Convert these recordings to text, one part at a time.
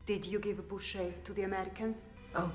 Did you give a bouchée to the Americans? Oh.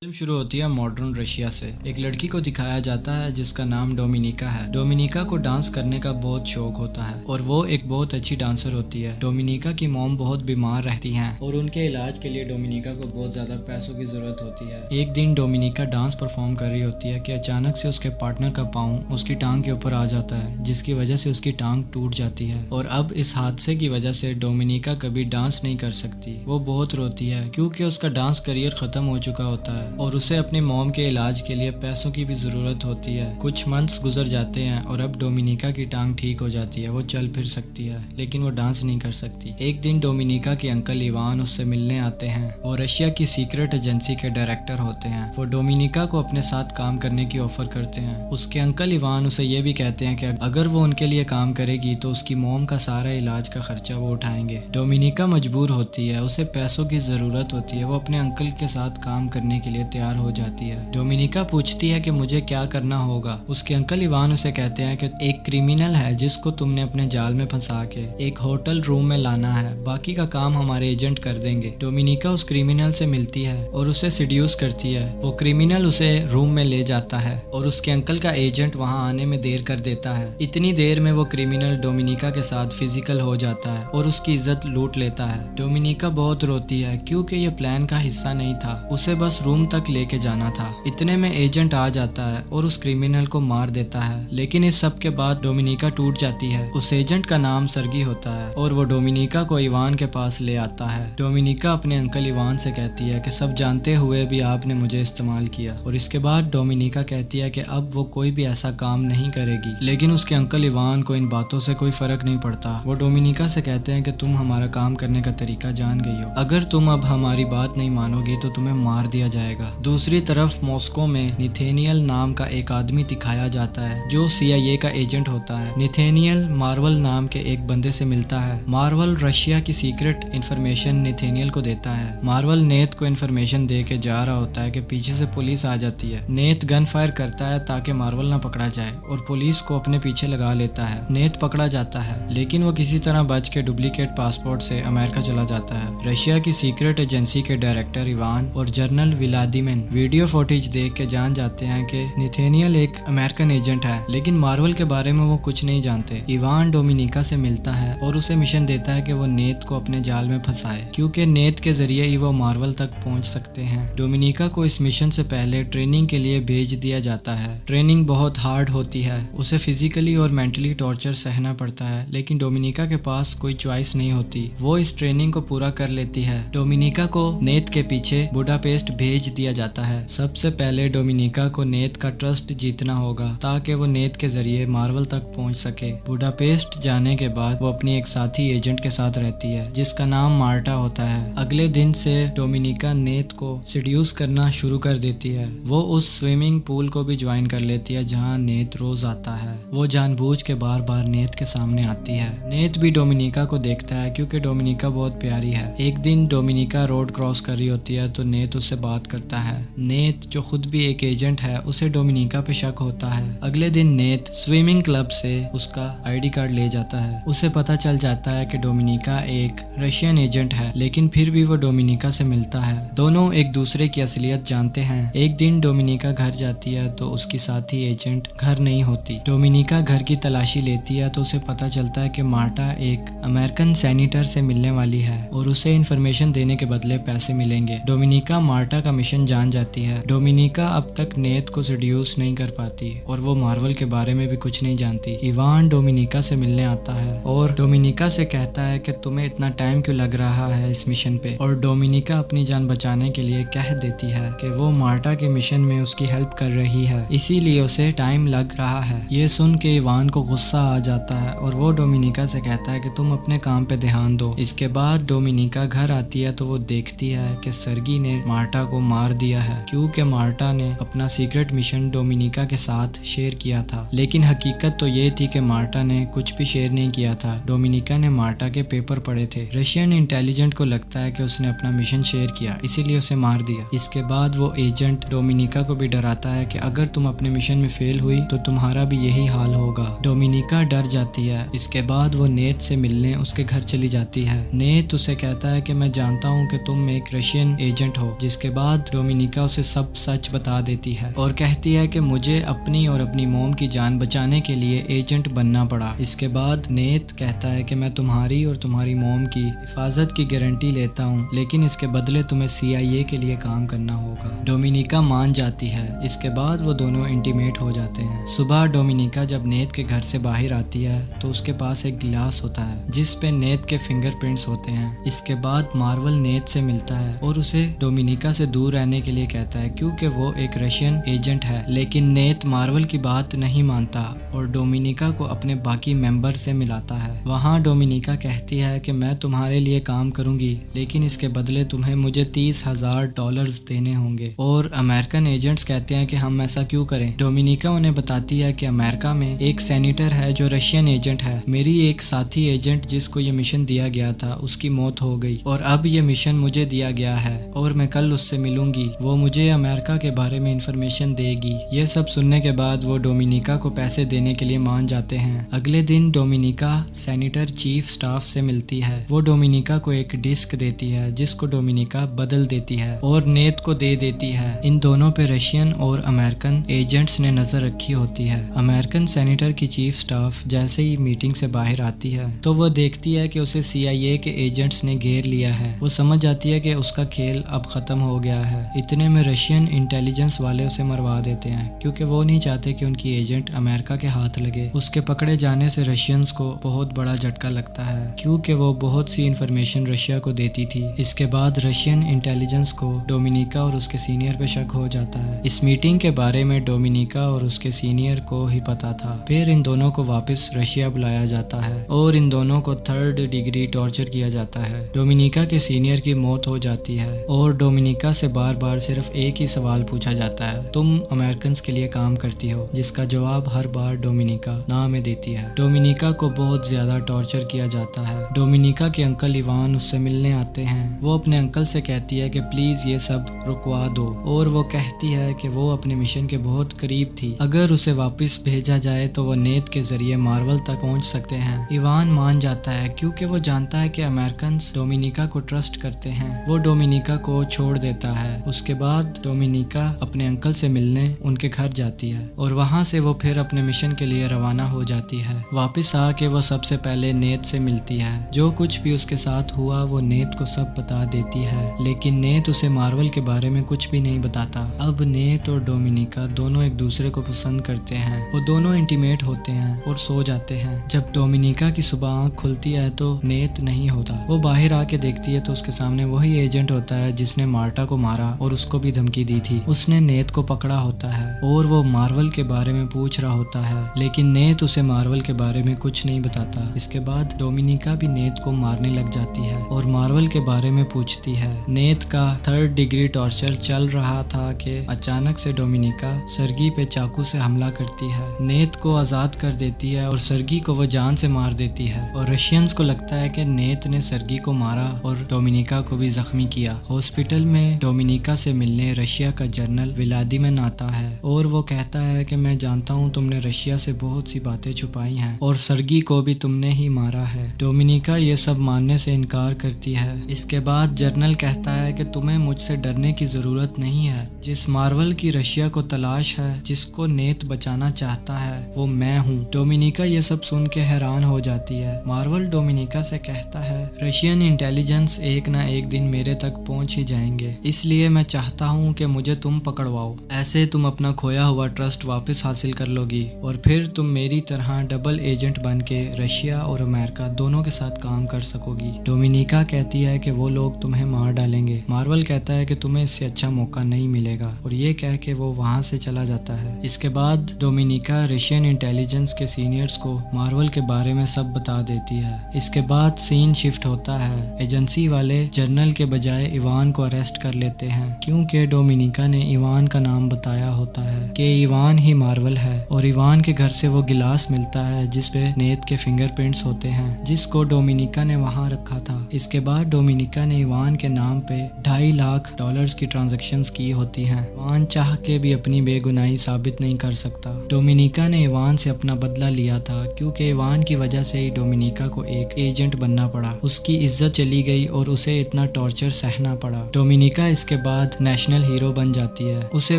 Film शुरू होती है modern Russia से। एक लड़की को दिखाया जाता है जिसका नाम डोमिनिका है। डोमिनिका को डांस करने का बहुत शौक होता है और वो एक बहुत अच्छी डांसर होती है। डोमिनिका की मॉम बहुत बीमार रहती हैं और उनके इलाज के लिए डोमिनिका को बहुत ज़्यादा पैसों की ज़रूरत होती है। एक दिन डोमिनिका डांस परफॉर्म कर रही होती है कि अचानक से उसके पार्टनर का पाँव उसकी टांग के ऊपर आ जाता है, जिसकी वजह से उसकी टांग टूट जाती है और अब इस हादसे की वजह से डोमिनिका कभी डांस नहीं कर सकती। वो बहुत रोती है क्योंकि उसका डांस करियर ख़त्म हो चुका होता है और उसे अपनी मॉम के इलाज के लिए पैसों की भी ज़रूरत होती है। कुछ मंथ्स गुजर जाते हैं और अब डोमिनिका की टांग ठीक हो जाती है। वो चल फिर सकती है लेकिन वो डांस नहीं कर सकती। एक दिन डोमिनिका के अंकल इवान उससे मिलने आते हैं। वो रशिया की सीक्रेट एजेंसी के डायरेक्टर होते हैं। वो डोमिनिका को अपने साथ काम करने की ऑफर करते हैं। उसके अंकल इवान उसे ये भी कहते हैं कि अगर वो उनके लिए काम करेगी तो उसकी मॉम का सारा इलाज का खर्चा वो उठाएंगे। डोमिनिका मजबूर होती है, उसे पैसों की ज़रूरत होती है। वो अपने अंकल के साथ काम करने के लिए तैयार हो जाती है। डोमिनिका पूछती है कि मुझे क्या करना होगा। उसके अंकल इवान उसे कहते हैं कि एक क्रिमिनल है जिसको तुमने अपने जाल में फंसा के एक होटल रूम में लाना है, बाकी का काम हमारे एजेंट कर देंगे। डोमिनिका उस क्रिमिनल से मिलती है और उसे सिड्यूस करती है। वो क्रिमिनल उसे रूम में ले जाता है और उसके अंकल का एजेंट वहां आने में देर कर देता है। इतनी देर में वो क्रिमिनल डोमिनिका के साथ फिजिकल हो जाता है और उसकी इज्जत लूट लेता है। डोमिनिका बहुत रोती है क्योंकि ये प्लान का हिस्सा नहीं था, उसे बस रूम तक लेके जाना था। इतने में एजेंट आ जाता है और उस क्रिमिनल को मार देता है। लेकिन इस सब के बाद डोमिनिका टूट जाती है। उस एजेंट का नाम सर्गी होता है और वो डोमिनिका को इवान के पास ले आता है। डोमिनिका अपने अंकल इवान से कहती है कि सब जानते हुए भी आपने मुझे इस्तेमाल किया, और इसके बाद डोमिनिका कहती है कि अब वो कोई भी ऐसा काम नहीं करेगी। लेकिन उसके अंकल इवान को इन बातों से कोई फर्क नहीं पड़ता। वो डोमिनिका से कहते हैं कि तुम हमारा काम करने का तरीका जान गई हो, अगर तुम अब हमारी बात नहीं मानोगी तो तुम्हें मार दिया जाएगा। दूसरी तरफ मॉस्को में निथेनियल नाम का एक आदमी दिखाया जाता है जो CIA का एजेंट होता है। निथेनियल मार्वल नाम के एक बंदे से मिलता है। मार्वल रशिया की सीक्रेट इन्फॉर्मेशन निथेनियल को देता है। मार्वल नेत को इन्फॉर्मेशन दे के जा रहा होता है कि पीछे से पुलिस आ जाती है। नेत गन फायर करता है ताकि मार्वल ना पकड़ा जाए और पुलिस को अपने पीछे लगा लेता है। नेत पकड़ा जाता है लेकिन वो किसी तरह बच के डुप्लीकेट पासपोर्ट से अमेरिका चला जाता है। रशिया की सीक्रेट एजेंसी के डायरेक्टर इवान और जनरल व्लादिमिर वीडियो फुटेज देख के जान जाते हैं कि निथेनियल एक अमेरिकन एजेंट है, लेकिन मार्वल के बारे में वो कुछ नहीं जानते। इवान डोमिनिका से मिलता है और उसे मिशन देता है कि वो नेत को अपने जाल में फंसाए, क्योंकि नेत के जरिए ही वो मार्वल तक पहुंच सकते हैं। डोमिनिका को इस मिशन से पहले ट्रेनिंग के लिए भेज दिया जाता है। ट्रेनिंग बहुत हार्ड होती है, उसे फिजिकली और मेंटली टॉर्चर सहना पड़ता है, लेकिन डोमिनिका के पास कोई चॉइस नहीं होती। वो इस ट्रेनिंग को पूरा कर लेती है। डोमिनिका को नेत के पीछे बुडापेस्ट भेज दिया जाता है। सबसे पहले डोमिनिका को नेत का ट्रस्ट जीतना होगा ताकि वो नेत के जरिए मार्वल तक पहुंच सके। बुडापेस्ट जाने के बाद वो अपनी एक साथी एजेंट के साथ रहती है जिसका नाम मार्टा होता है। अगले दिन से डोमिनिका नेत को सिड्यूस करना शुरू कर देती है। वो उस स्विमिंग पूल को भी ज्वाइन कर लेती है जहाँ नेत रोज आता है। वो जानबूझ के बार बार नेत के सामने आती है। नेत भी डोमिनिका को देखता है क्योंकि डोमिनिका बहुत प्यारी है। एक दिन डोमिनिका रोड क्रॉस कर रही होती है तो नेत उससे बात करता है। नेत जो खुद भी एक एजेंट है उसे डोमिनिका पे शक होता है। अगले दिन नेत स्विमिंग क्लब से उसका ID कार्ड ले जाता है। उसे पता चल जाता है कि डोमिनिका एक रशियन एजेंट है, लेकिन फिर भी वो डोमिनिका से मिलता है। दोनों एक दूसरे की असलियत जानते हैं। एक दिन डोमिनिका घर जाती है तो उसकी साथी एजेंट घर नहीं होती। डोमिनिका घर की तलाशी लेती है तो उसे पता चलता है कि मार्टा एक अमेरिकन सैनिटर से मिलने वाली है और उसे इन्फॉर्मेशन देने के बदले पैसे मिलेंगे। डोमिनिका मार्टा का मिशन जान जाती है। डोमिनिका अब तक नेत को सिड्यूस नहीं कर पाती और वो मार्वल के बारे में भी कुछ नहीं जानती। इवान डोमिनिका से मिलने आता है और डोमिनिका से कहता है कि तुम्हें इतना टाइम क्यों लग रहा है इस मिशन पे, और डोमिनिका अपनी जान बचाने के लिए कह देती है कि वो मार्टा के मिशन में उसकी हेल्प कर रही है, इसीलिए उसे टाइम लग रहा है। ये सुन के इवान को गुस्सा आ जाता है और वो डोमिनिका से कहता है कि तुम अपने काम पे ध्यान दो। इसके बाद डोमिनिका घर आती है तो वो देखती है कि सर्गी ने मार्टा को मार मार दिया है क्योंकि मार्टा ने अपना सीक्रेट मिशन डोमिनिका के साथ शेयर किया था। लेकिन हकीकत तो ये थी कि मार्टा ने कुछ भी शेयर नहीं किया था। डोमिनिका ने मार्टा के पेपर पढ़े थे। रशियन इंटेलिजेंट को लगता है कि उसने अपना मिशन शेयर किया, इसीलिए उसे मार दिया। इसके बाद वो एजेंट डोमिनिका को भी डराता है कि अगर तुम अपने मिशन में फेल हुई तो तुम्हारा भी यही हाल होगा। डोमिनिका डर जाती है। इसके बाद वो नेत से मिलने उसके घर चली जाती है। नेत उसे कहता है कि मैं जानता हूँ कि तुम एक रशियन एजेंट हो। जिसके बाद डोमिनिका उसे सब सच बता देती है और कहती है कि मुझे अपनी और अपनी मोम की जान बचाने के लिए एजेंट बनना पड़ा। इसके बाद नेत कहता है कि मैं तुम्हारी और तुम्हारी मोम की हिफाजत की गारंटी लेता हूँ, लेकिन इसके बदले तुम्हें CIA के लिए काम करना होगा। डोमिनिका मान जाती है। इसके बाद वो दोनों इंटीमेट हो जाते हैं। सुबह डोमिनिका जब नेत के घर से बाहर आती है तो उसके पास एक गिलास होता है जिस पे नेत के फिंगरप्रिंट्स होते हैं। इसके बाद मार्वल नेत से मिलता है और उसे डोमिनिका से दूर रहने के लिए कहता है क्योंकि वो एक रशियन एजेंट है। लेकिन नेत मार्वल की बात नहीं मानता और डोमिनिका को अपने बाकी मेंबर से मिलाता है। वहाँ डोमिनिका कहती है कि मैं तुम्हारे लिए काम करूंगी, लेकिन इसके बदले तुम्हें मुझे $30,000 देने होंगे। और अमेरिकन एजेंट्स कहते हैं कि हम ऐसा क्यों करें। डोमिनिका उन्हें बताती है कि अमेरिका में एक सेनेटर है जो रशियन एजेंट है। मेरी एक साथी एजेंट जिसको ये मिशन दिया गया था उसकी मौत हो गई और अब ये मिशन मुझे दिया गया है और मैं कल उससे मिलूंगी। वो मुझे अमेरिका के बारे में इंफॉर्मेशन देगी। ये सब सुनने के बाद वो डोमिनिका को पैसे देने के लिए मान जाते हैं। अगले दिन डोमिनिका सेनेटर चीफ स्टाफ से मिलती है। वो डोमिनिका को एक डिस्क देती है जिसको डोमिनिका बदल देती है और नेत को दे देती है। इन दोनों पे रशियन और अमेरिकन एजेंट्स ने नजर रखी होती है। अमेरिकन सेनेटर की चीफ स्टाफ जैसे ही मीटिंग से बाहर आती है तो वो देखती है कि उसे CIA के एजेंट्स ने घेर लिया है। वो समझ जाती है कि उसका खेल अब खत्म हो गया है। इतने में रशियन इंटेलिजेंस वाले उसे मरवा देते हैं क्योंकि वो नहीं चाहते कि उनकी एजेंट अमेरिका के हाथ लगे। उसके पकड़े जाने से रशियंस को बहुत बड़ा झटका लगता है क्योंकि वो बहुत सी इंफॉर्मेशन रशिया को देती थी। इसके बाद रशियन इंटेलिजेंस को डोमिनिका और उसके सीनियर पे शक हो जाता है। इस मीटिंग के बारे में डोमिनिका और उसके सीनियर को ही पता था। फिर इन दोनों को वापस रशिया बुलाया जाता है और इन दोनों को 3rd डिग्री टॉर्चर किया जाता है। डोमिनिका के सीनियर की मौत हो जाती है और डोमिनिका से बार बार सिर्फ एक ही सवाल पूछा जाता है, तुम अमेरिकन के लिए काम करती हो? जिसका जवाब हर बार डोमिनिका ना में देती है। डोमिनिका को बहुत ज्यादा टॉर्चर किया जाता है। डोमिनिका के अंकल इवान उससे मिलने आते हैं। वो अपने अंकल से कहती है कि प्लीज ये सब रुकवा दो और वो कहती है कि वो अपने मिशन के बहुत करीब थी। अगर उसे वापस भेजा जाए तो वो नेत के जरिए मार्वल तक पहुंच सकते हैं। इवान मान जाता है क्योंकि वो जानता है कि अमेरिकन डोमिनिका को ट्रस्ट करते हैं। वो डोमिनिका को छोड़ देता है। उसके बाद डोमिनिका अपने अंकल से मिलने उनके घर जाती है और वहाँ से वो फिर अपने मिशन के लिए रवाना हो जाती है। वापस आके वो सबसे पहले नेत से मिलती है। जो कुछ भी उसके साथ हुआ वो नेत को सब बता देती है, लेकिन नेत उसे मार्वल के बारे में कुछ भी नहीं बताता। अब नेत और डोमिनिका दोनों एक दूसरे को पसंद करते हैं। वो दोनों इंटीमेट होते हैं और सो जाते हैं। जब डोमिनिका की सुबह आँख खुलती है तो नेत नहीं होता। वो बाहर आके देखती है तो उसके सामने वही एजेंट होता है जिसने मार्टा को मारा और उसको भी धमकी दी थी। उसने नेत को पकड़ा होता है और वो मार्वल के बारे में पूछ रहा होता है, लेकिन नेत उसे मार्वल के बारे में कुछ नहीं बताता। इसके बाद डोमिनिका भी नेत को मारने लग जाती है और मार्वल के बारे में पूछती है। नेत का 3rd डिग्री टॉर्चर चल रहा था कि अचानक से डोमिनिका सर्गी पे चाकू से हमला करती है। नेत को आजाद कर देती है और सर्गी को वो जान से मार देती है और रशियंस को लगता है कि नेत ने सर्गी को मारा और डोमिनिका को भी जख्मी किया। हॉस्पिटल में डोमिनिका से मिलने रशिया का जनरल व्लादिमीर आता है और वो कहता है कि मैं जानता हूँ तुमने रशिया से बहुत सी बातें छुपाई हैं और सर्गी को भी तुमने ही मारा है। डोमिनिका ये सब मानने से इनकार करती है। इसके बाद जनरल कहता है कि तुम्हें मुझसे डरने की जरूरत नहीं है। जिस मार्वल की रशिया को तलाश है, जिसको नेत बचाना चाहता है, वो मैं हूँ। डोमिनिका ये सब सुन के हैरान हो जाती है। मार्वल डोमिनिका से कहता है रशियन इंटेलिजेंस एक ना एक दिन मेरे तक पहुंच ही जाएंगे, इसलिए मैं चाहता हूं कि मुझे तुम पकड़वाओ। ऐसे तुम अपना खोया हुआ ट्रस्ट वापस हासिल कर लोगी और फिर तुम मेरी तरह डबल एजेंट बन के रशिया और अमेरिका दोनों के साथ काम कर सकोगी। डोमिनिका कहती है कि वो लोग तुम्हें मार डालेंगे। मार्वल कहता है कि तुम्हें इससे अच्छा मौका नहीं मिलेगा और ये कह के वो वहाँ से चला जाता है। इसके बाद डोमिनिका रशियन इंटेलिजेंस के सीनियर्स को मार्वल के बारे में सब बता देती है। इसके बाद सीन शिफ्ट होता है। एजेंसी वाले जनरल के बजाय इवान को अरेस्ट कर लेते ہیں کیونکہ ڈومینیکا نے ایوان کا نام بتایا ہوتا ہے کہ ایوان ہی مارول ہے، اور ایوان کے گھر سے وہ گلاس ملتا ہے جس پہ نیت کے فنگر پرنٹس ہوتے ہیں جس کو ڈومینیکا نے وہاں رکھا تھا۔ اس کے بعد ڈومینیکا نے ایوان کے نام پہ $2.5 لاکھ کی ٹرانزیکشنز کی ہوتی ہیں۔ ایوان چاہ کے بھی اپنی بے گناہی ثابت نہیں کر سکتا۔ ڈومینیکا نے ایوان سے اپنا بدلہ لیا تھا کیونکہ ایوان کی وجہ سے ہی ڈومینیکا کو ایک ایجنٹ بننا پڑا، اس کی عزت چلی گئی اور اسے اتنا ٹارچر سہنا پڑا۔ ڈومینیکا اس کے بعد نیشنل ہیرو بن جاتی ہے، اسے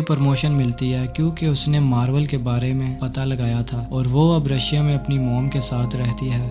پروموشن ملتی ہے کیونکہ اس نے مارول کے بارے میں پتہ لگایا تھا اور وہ اب رشیا میں اپنی موم کے ساتھ رہتی ہے۔